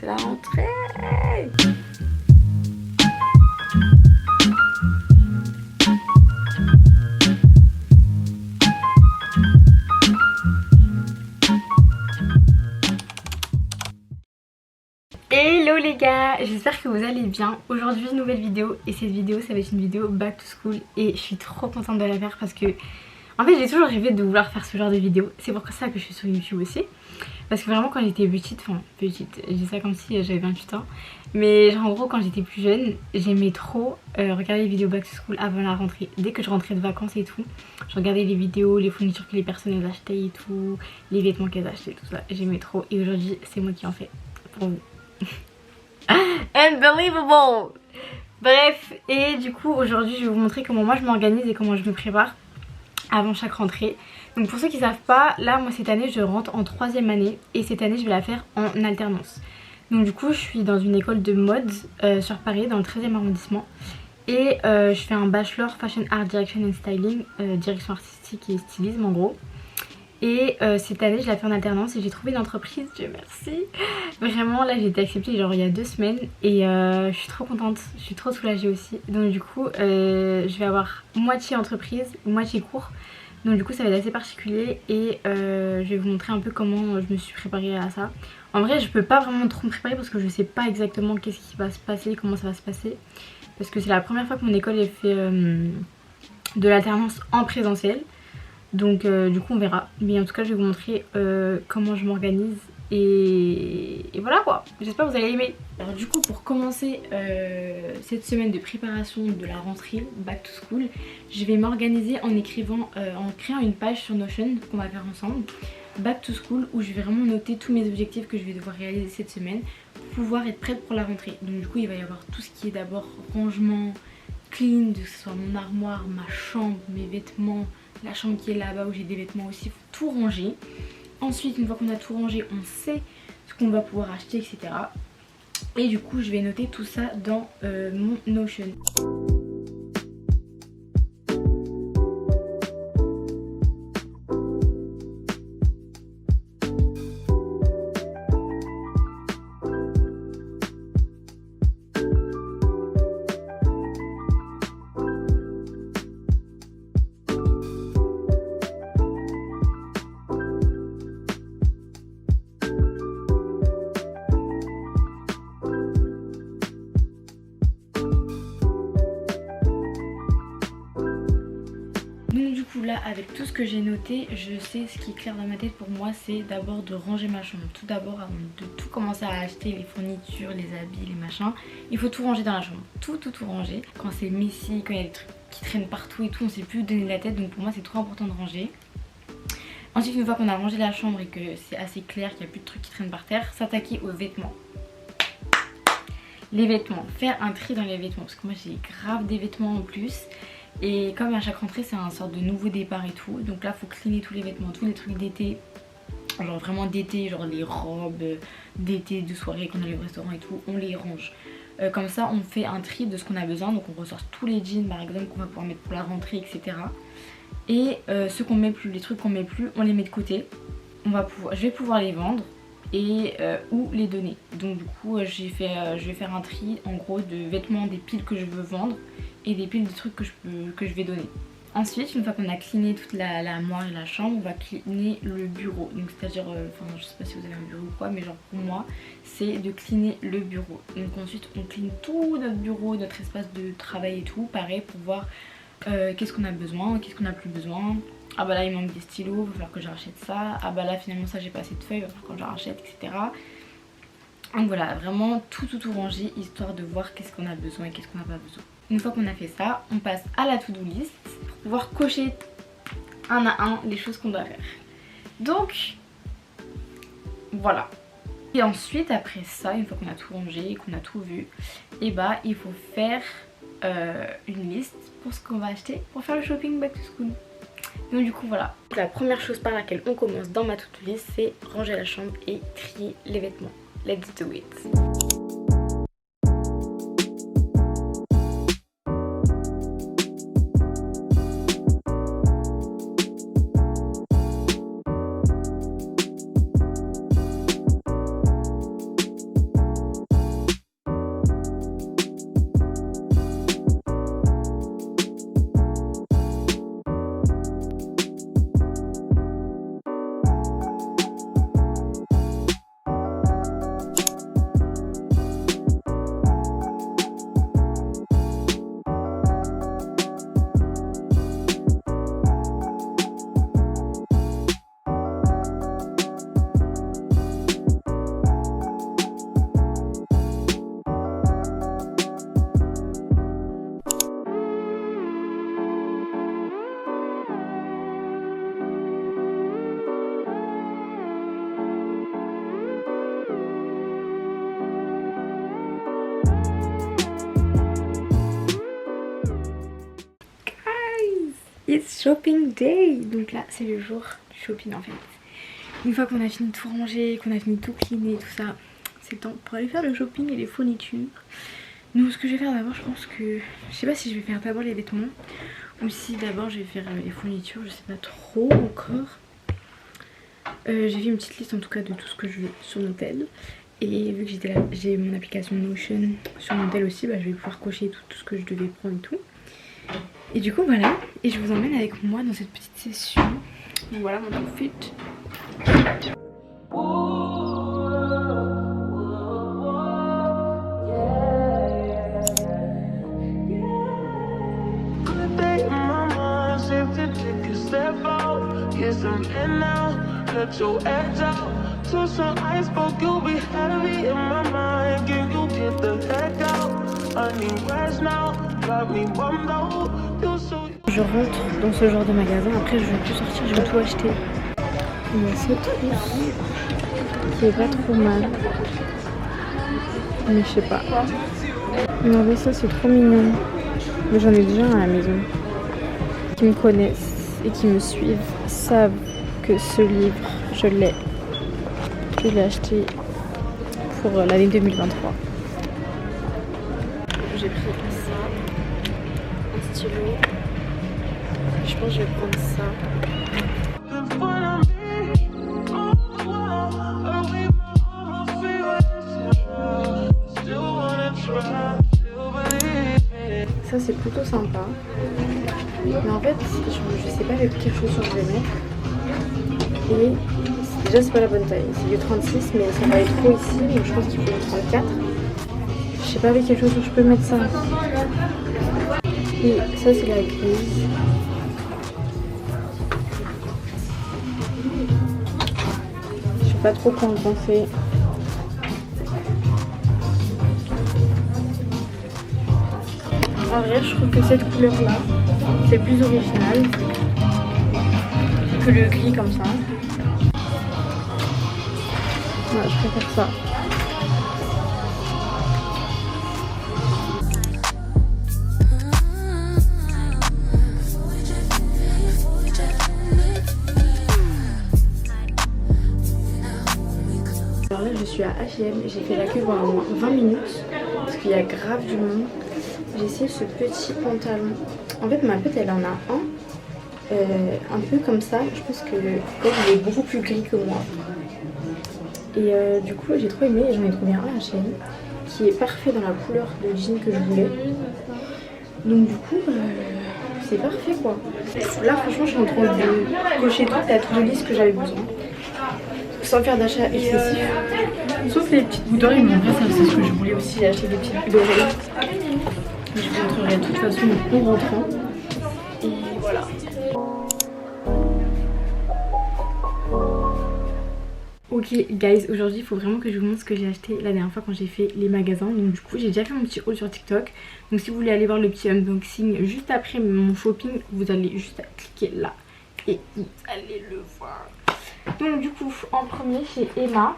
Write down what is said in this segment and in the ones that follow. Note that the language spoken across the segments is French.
c'est la rentrée. Hello les gars, j'espère que vous allez bien. Aujourd'hui nouvelle vidéo et cette vidéo ça va être une vidéo back to school et je suis trop contente de la faire parce que en fait j'ai toujours rêvé de vouloir faire ce genre de vidéo. C'est pour ça que je suis sur YouTube aussi. Parce que vraiment quand j'étais petite, je dis ça comme si j'avais 28 ans. Mais genre en gros quand j'étais plus jeune, j'aimais trop regarder les vidéos back to school avant la rentrée. Dès que je rentrais de vacances et tout, je regardais les vidéos, les fournitures que les personnes achetaient et tout, les vêtements qu'elles achetaient, tout ça. J'aimais trop et aujourd'hui c'est moi qui en fais pour vous. Unbelievable. Bref, et du coup aujourd'hui je vais vous montrer comment moi je m'organise et comment je me prépare avant chaque rentrée. Donc pour ceux qui ne savent pas, là moi cette année je rentre en 3e année et cette année je vais la faire en alternance. Donc du coup je suis dans une école de mode sur Paris dans le 13e arrondissement et je fais un bachelor Fashion Art Direction and Styling, direction artistique et stylisme en gros. Et cette année je la fais en alternance et j'ai trouvé une entreprise, Dieu merci. Vraiment là j'ai été acceptée genre il y a 2 semaines et je suis trop contente, je suis trop soulagée aussi. Donc du coup je vais avoir moitié entreprise, moitié cours. Donc du coup ça va être assez particulier et je vais vous montrer un peu comment je me suis préparée à ça. En vrai je peux pas vraiment trop me préparer parce que je sais pas exactement qu'est-ce qui va se passer, comment ça va se passer. Parce que c'est la première fois que mon école fait de l'alternance en présentiel. Donc du coup on verra, mais en tout cas je vais vous montrer comment je m'organise et voilà quoi, j'espère que vous allez aimer. Alors du coup pour commencer cette semaine de préparation de la rentrée back to school, je vais m'organiser en écrivant, en créant une page sur Notion qu'on va faire ensemble, back to school, où je vais vraiment noter tous mes objectifs que je vais devoir réaliser cette semaine pour pouvoir être prête pour la rentrée. Donc du coup il va y avoir tout ce qui est d'abord rangement, clean, que ce soit mon armoire, ma chambre, mes vêtements, la chambre qui est là-bas où j'ai des vêtements aussi, il faut tout ranger. Ensuite une fois qu'on a tout rangé, on sait ce qu'on va pouvoir acheter, etc. Et du coup je vais noter tout ça dans mon Notion. Là avec tout ce que j'ai noté, je sais ce qui est clair dans ma tête pour moi, c'est d'abord de ranger ma chambre. Tout d'abord avant de tout commencer à acheter, les fournitures, les habits, les machins, il faut tout ranger dans la chambre, tout ranger. Quand c'est messy, quand il y a des trucs qui traînent partout et tout, on sait plus où donner la tête, donc pour moi c'est trop important de ranger. Ensuite une fois qu'on a rangé la chambre et que c'est assez clair, qu'il n'y a plus de trucs qui traînent par terre, s'attaquer aux vêtements. Les vêtements, faire un tri dans les vêtements parce que moi j'ai grave des vêtements en plus. Et comme à chaque rentrée c'est un sorte de nouveau départ et tout, donc là faut cleaner tous les vêtements, tous les trucs d'été, genre vraiment d'été, genre les robes d'été, de soirée qu'on allait au restaurant et tout, on les range. Comme ça on fait un tri de ce qu'on a besoin, donc on ressort tous les jeans par exemple qu'on va pouvoir mettre pour la rentrée, etc. Et ceux qu'on met plus, les trucs qu'on met plus, on les met de côté. Je vais pouvoir les vendre et ou les donner. Donc du coup je vais faire un tri en gros de vêtements, des piles que je veux vendre et des piles de trucs que je vais donner. Ensuite une fois qu'on a cleané toute l'armoire et la chambre, on va cleaner le bureau. Donc c'est à dire, je sais pas si vous avez un bureau ou quoi, mais genre pour moi c'est de cleaner le bureau. Donc ensuite on clean tout notre bureau, notre espace de travail et tout, pareil pour voir qu'est-ce qu'on a besoin, qu'est-ce qu'on a plus besoin. Ah bah là il manque des stylos, il va falloir que je rachète ça. Ah bah là finalement ça j'ai pas assez de feuilles, il va falloir que je rachète, etc. Donc voilà, vraiment tout ranger histoire de voir qu'est-ce qu'on a besoin et qu'est-ce qu'on n'a pas besoin. Une fois qu'on a fait ça, on passe à la to-do list pour pouvoir cocher un à un les choses qu'on doit faire. Donc voilà. Et ensuite après ça, une fois qu'on a tout rangé et qu'on a tout vu, et bah il faut faire une liste pour ce qu'on va acheter pour faire le shopping back to school. Donc du coup voilà, la première chose par laquelle on commence dans ma to-do list, c'est ranger la chambre et trier les vêtements. Let's do it. It's shopping day. Donc là c'est le jour du shopping en fait. Une fois qu'on a fini de tout ranger, qu'on a fini de tout cleaner, tout ça, c'est le temps pour aller faire le shopping et les fournitures. Donc ce que je vais faire d'abord, je pense que... Je sais pas si je vais faire d'abord les vêtements ou si d'abord je vais faire les fournitures, je sais pas trop encore. J'ai fait une petite liste en tout cas de tout ce que je veux sur Notel. Et vu que j'ai mon application Notion sur Notel aussi, bah, je vais pouvoir cocher tout ce que je devais prendre et tout. Et du coup voilà, et je vous emmène avec moi dans cette petite session. Donc voilà mon outfit. Let your edge out to some iceberg, you'll be heavy in my mind. Can you get the heck out? I need rest now, got me bummed out. Je rentre dans ce genre de magasin, après je vais plus sortir, je vais tout acheter. Il y a cette trousse qui est pas trop mal, mais je sais pas. Regardez ça, c'est trop mignon, mais j'en ai déjà un à la maison. Qui me connaissent et qui me suivent savent que ce livre, je l'ai acheté pour l'année 2023. J'ai pris ça, un stylo. Je pense que je vais prendre ça. Ça c'est plutôt sympa. Mais en fait, je sais pas avec quelle chaussure je vais mettre. Et déjà c'est pas la bonne taille, c'est du 36 mais ça va aller trop ici, donc je pense qu'il faut du 34. Je sais pas avec quelle chaussure je peux mettre ça. Et ça c'est la grise. Je sais pas trop quoi en penser. En vrai je trouve que cette couleur là c'est plus original que le gris comme ça. Ouais, je préfère ça. Alors là je suis à H&M, j'ai fait la queue pendant 20 minutes parce qu'il y a grave du monde. J'ai essayé ce petit pantalon. En fait ma pote elle en a un peu comme ça. Je pense que il est beaucoup plus gris que moi. Et du coup j'ai trop aimé et j'en ai trouvé un à H&M qui est parfait dans la couleur de jean que je voulais. Donc du coup c'est parfait quoi. Là franchement je suis en train de cocher toute la to-do list que j'avais besoin. Sans faire d'achat excessif. Sauf les petites boucles d'oreilles, mais en vrai ça c'est ce que je voulais aussi, j'ai acheté des petites boucles d'oreilles. Je vous montrerai de toute façon en rentrant. Et voilà. Ok guys, aujourd'hui il faut vraiment que je vous montre ce que j'ai acheté la dernière fois quand j'ai fait les magasins. Donc du coup j'ai déjà fait mon petit haul sur TikTok. Donc si vous voulez aller voir le petit unboxing juste après mon shopping, vous allez juste cliquer là et vous allez le voir. Donc du coup en premier chez Emma,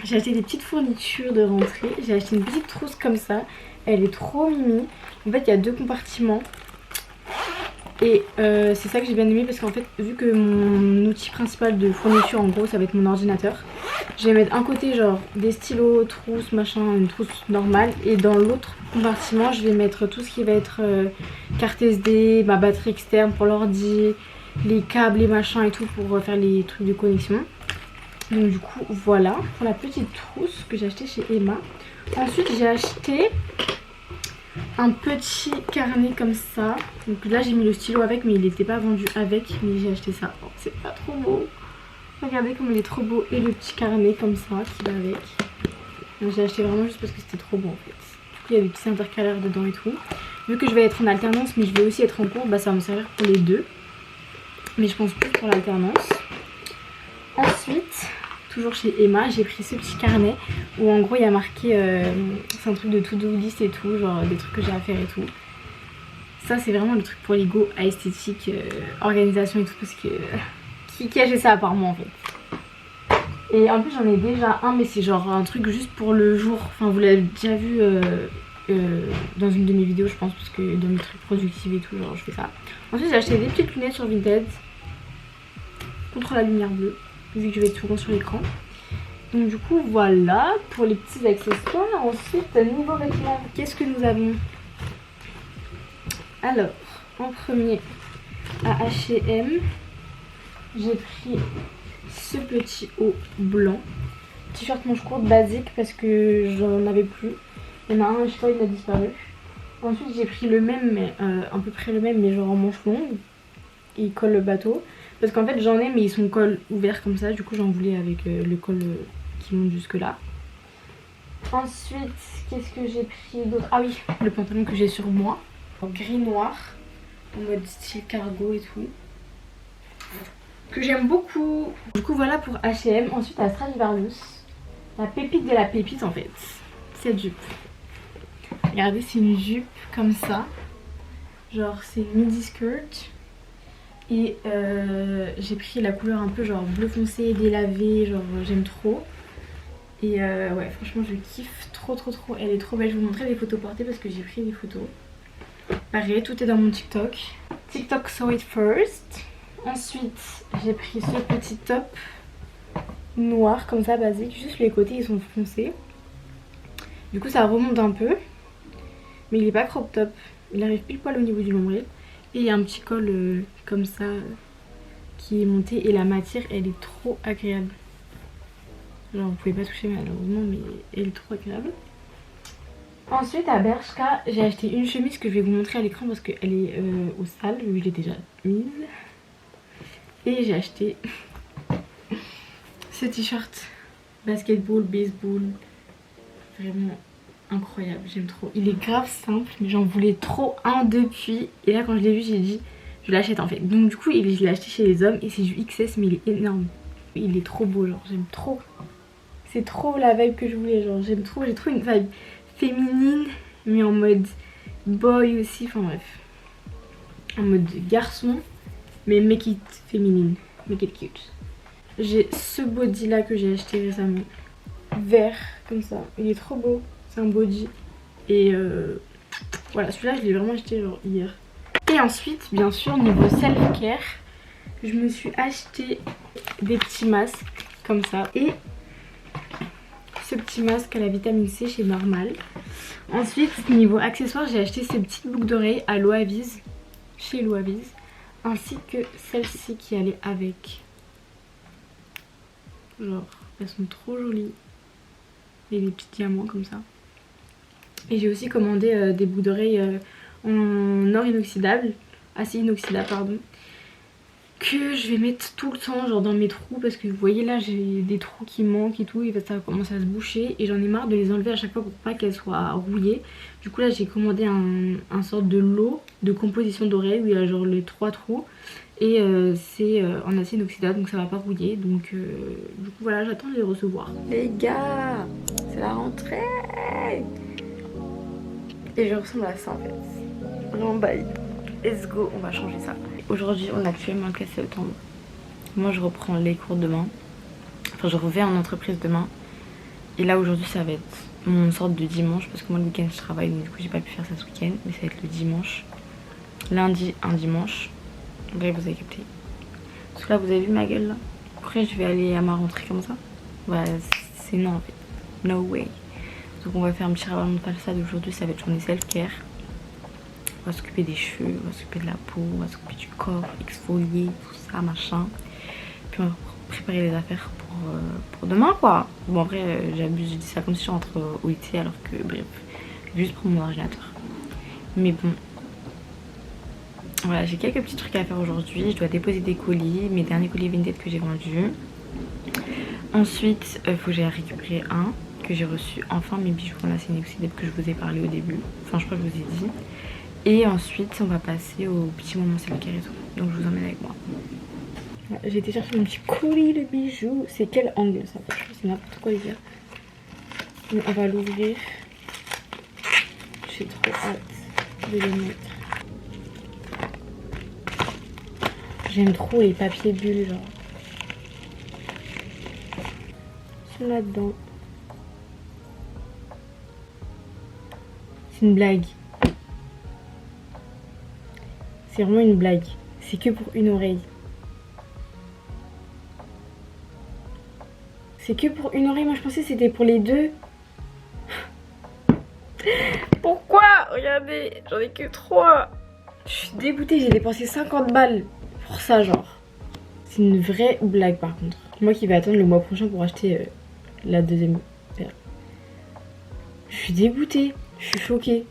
j'ai acheté des petites fournitures de rentrée. J'ai acheté une petite trousse comme ça, elle est trop mimi. En fait il y a 2 compartiments. Et c'est ça que j'ai bien aimé parce qu'en fait vu que mon outil principal de fourniture en gros ça va être mon ordinateur, je vais mettre un côté genre des stylos, trousses, machin, une trousse normale, et dans l'autre compartiment je vais mettre tout ce qui va être carte SD, ma batterie externe pour l'ordi, les câbles, les machins et tout pour faire les trucs de connexion. Donc du coup voilà pour la petite trousse que j'ai acheté chez Emma. Ensuite j'ai acheté un petit carnet comme ça. Donc là j'ai mis le stylo avec mais il n'était pas vendu avec, mais j'ai acheté ça. Oh, c'est pas trop beau. Regardez comme il est trop beau, et le petit carnet comme ça qui va avec. Donc j'ai acheté vraiment juste parce que c'était trop beau en fait. Du coup il y a des petits intercalaires dedans et tout. Vu que je vais être en alternance mais je vais aussi être en cours, bah ça va me servir pour les deux. Mais je pense plus pour l'alternance. Ensuite, toujours chez Emma, j'ai pris ce petit carnet où en gros il y a marqué, c'est un truc de to-do list et tout, genre des trucs que j'ai à faire et tout. Ça c'est vraiment le truc pour l'ego, à esthétique, organisation et tout, parce que qui a fait ça à part moi en fait. Et en plus j'en ai déjà un, mais c'est genre un truc juste pour le jour, enfin vous l'avez déjà vu dans une de mes vidéos je pense, parce que dans mes trucs productifs et tout, genre je fais ça. Ensuite j'ai acheté des petites lunettes sur Vinted contre la lumière bleue, vu que je vais être souvent sur l'écran. Donc du coup voilà pour les petits accessoires. Ensuite niveau vêtements, qu'est-ce que nous avons? Alors en premier à H&M j'ai pris ce petit haut blanc, t-shirt manche courte basique parce que j'en avais plus. Il y en a un, je sais pas, il a disparu. Ensuite j'ai pris le même, mais à peu près le même, mais genre en manche longue. Il colle le bateau. Parce qu'en fait j'en ai, mais ils sont col ouvert comme ça. Du coup j'en voulais avec le col qui monte jusque là. Ensuite qu'est-ce que j'ai pris d'autre? Ah oui, le pantalon que j'ai sur moi, en gris noir, en mode style cargo et tout, que j'aime beaucoup. Du coup voilà pour H&M. Ensuite à Stradivarius, la pépite de la pépite en fait, cette jupe. Regardez, c'est une jupe comme ça, genre c'est une midi skirt. Et j'ai pris la couleur un peu genre bleu foncé, délavé, genre j'aime trop. Et ouais, franchement je kiffe trop. Elle est trop belle. Je vais vous montrer des photos portées parce que j'ai pris des photos. Pareil, tout est dans mon TikTok. TikTok saw it first. Ensuite j'ai pris ce petit top noir comme ça basique, juste les côtés ils sont foncés. Du coup ça remonte un peu, mais il est pas crop top, il arrive pile poil au niveau du nombril. Et il y a un petit col comme ça qui est monté, et la matière elle est trop agréable. Genre vous pouvez pas toucher malheureusement, mais elle est trop agréable. Ensuite à Bershka j'ai acheté une chemise que je vais vous montrer à l'écran parce qu'elle est au sale, vu que je l'ai déjà mise. Et j'ai acheté ce t-shirt basketball, baseball, vraiment incroyable, j'aime trop. Il est grave simple, mais j'en voulais trop un depuis. Et là quand je l'ai vu j'ai dit je l'achète en fait. Donc du coup je l'ai acheté chez les hommes et c'est du XS, mais il est énorme. Il est trop beau, genre j'aime trop. C'est trop la vibe que je voulais, genre j'aime trop. J'ai trop une vibe féminine mais en mode boy aussi, enfin bref, en mode garçon mais make it féminine, make it cute. J'ai ce body là que j'ai acheté récemment, vert comme ça, il est trop beau. C'est un body et voilà, celui-là je l'ai vraiment acheté genre hier. Et ensuite bien sûr niveau self-care, je me suis acheté des petits masques comme ça, et ce petit masque à la vitamine C chez Normal. Ensuite niveau accessoires j'ai acheté ces petites boucles d'oreilles à Loaviz, chez Loaviz, ainsi que celle-ci qui allait avec. Genre elles sont trop jolies et des petits diamants comme ça. Et j'ai aussi commandé des boucles d'oreilles en or inoxydable, acier inoxydable pardon, que je vais mettre tout le temps genre dans mes trous, parce que vous voyez là j'ai des trous qui manquent et tout, et ça commence à se boucher et j'en ai marre de les enlever à chaque fois pour pas qu'elles soient rouillées. Du coup là j'ai commandé un sorte de lot de composition d'oreilles où il y a genre les 3 trous, et c'est en acier inoxydable donc ça va pas rouiller. Donc du coup voilà, j'attends de les recevoir. Les gars, c'est la rentrée et je ressemble à ça en fait, vraiment bye. Let's go, on va changer ça. Aujourd'hui on a actuellement le 4 septembre. Moi je reprends les cours demain. Enfin je reviens en entreprise demain. Et là aujourd'hui ça va être mon sorte de dimanche, parce que moi le week-end je travaille, donc du coup j'ai pas pu faire ça ce week-end. Mais ça va être le dimanche. Lundi un dimanche. Bref, vous avez capté. Parce que là vous avez vu ma gueule là. Après je vais aller à ma rentrée comme ça. Voilà, c'est non en fait. No way. Donc on va faire un petit rabat de palissade aujourd'hui, ça va être journée self-care. On va s'occuper des cheveux, on va s'occuper de la peau, on va s'occuper du corps, exfolier, tout ça, machin. Puis on va préparer les affaires pour demain quoi. Bon après j'abuse, je dis ça comme si je rentre au lycée alors que bref, je vais juste prendre mon ordinateur. Mais bon, voilà, j'ai quelques petits trucs à faire aujourd'hui. Je dois déposer des colis, mes derniers colis Vinted que j'ai vendus. Ensuite il faut que j'aille récupérer un que j'ai reçu, enfin mes bijoux en acier inoxydable que je vous ai parlé au début. Enfin je crois que je vous ai dit. Et ensuite on va passer au petit moment self-care et tout. Donc je vous emmène avec moi. J'ai été chercher mon petit colis de bijoux. C'est quel angle ça fait? Je pense que c'est n'importe quoi les gars. Donc, on va l'ouvrir. J'ai trop hâte de le mettre. J'aime trop les papiers bulles genre. Ils sont là-dedans. C'est une blague. C'est vraiment une blague. C'est que pour une oreille. C'est que pour une oreille. Moi je pensais que c'était pour les deux. Pourquoi? Regardez, j'en ai que 3. Je suis dégoûtée, j'ai dépensé 50 balles pour ça genre. C'est une vraie blague par contre. Moi qui vais attendre le mois prochain pour acheter la deuxième paire. Je suis dégoûtée, je suis choquée.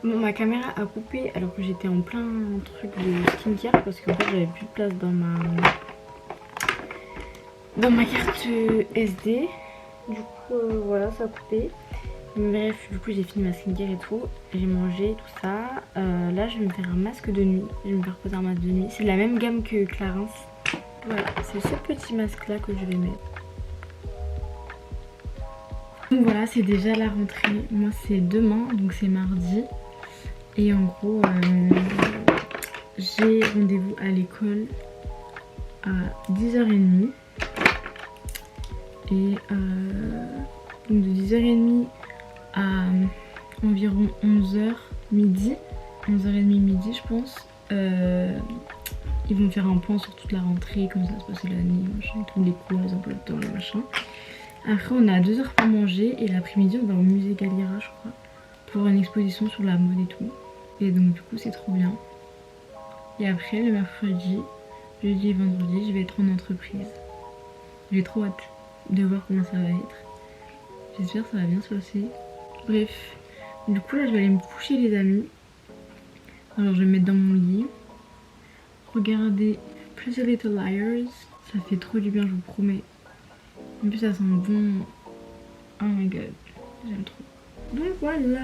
Bon, ma caméra a coupé alors que j'étais en plein truc de skincare parce qu'en fait j'avais plus de place dans ma carte SD. Du coup voilà, ça a coupé. Bref, du coup j'ai fini ma skincare et tout. J'ai mangé tout ça. Là je vais me faire un masque de nuit. Je vais me faire poser un masque de nuit. C'est de la même gamme que Clarins. Voilà, c'est ce petit masque là que je vais mettre. Donc voilà, c'est déjà la rentrée. Moi c'est demain, donc c'est mardi. Et en gros, j'ai rendez-vous à l'école à 10h30. Et donc de 10h30 à environ 11h midi, 11h30 midi je pense. Ils vont faire un point sur toute la rentrée, comment ça se passait l'année, machin, tous les cours, les emplois de temps, les machins. Après on a 2 heures pour manger et l'après-midi on va au musée Galliera je crois pour une exposition sur la mode et tout. Et donc du coup c'est trop bien. Et après le mercredi, jeudi et vendredi je vais être en entreprise. J'ai trop hâte de voir comment ça va être. J'espère que ça va bien se passer. Bref, du coup là je vais aller me coucher les amis. Alors je vais me mettre dans mon lit. Regardez Pretty Little Liars. Ça fait trop du bien, je vous promets. En plus ça sent bon. Oh my god, j'aime trop. Donc voilà.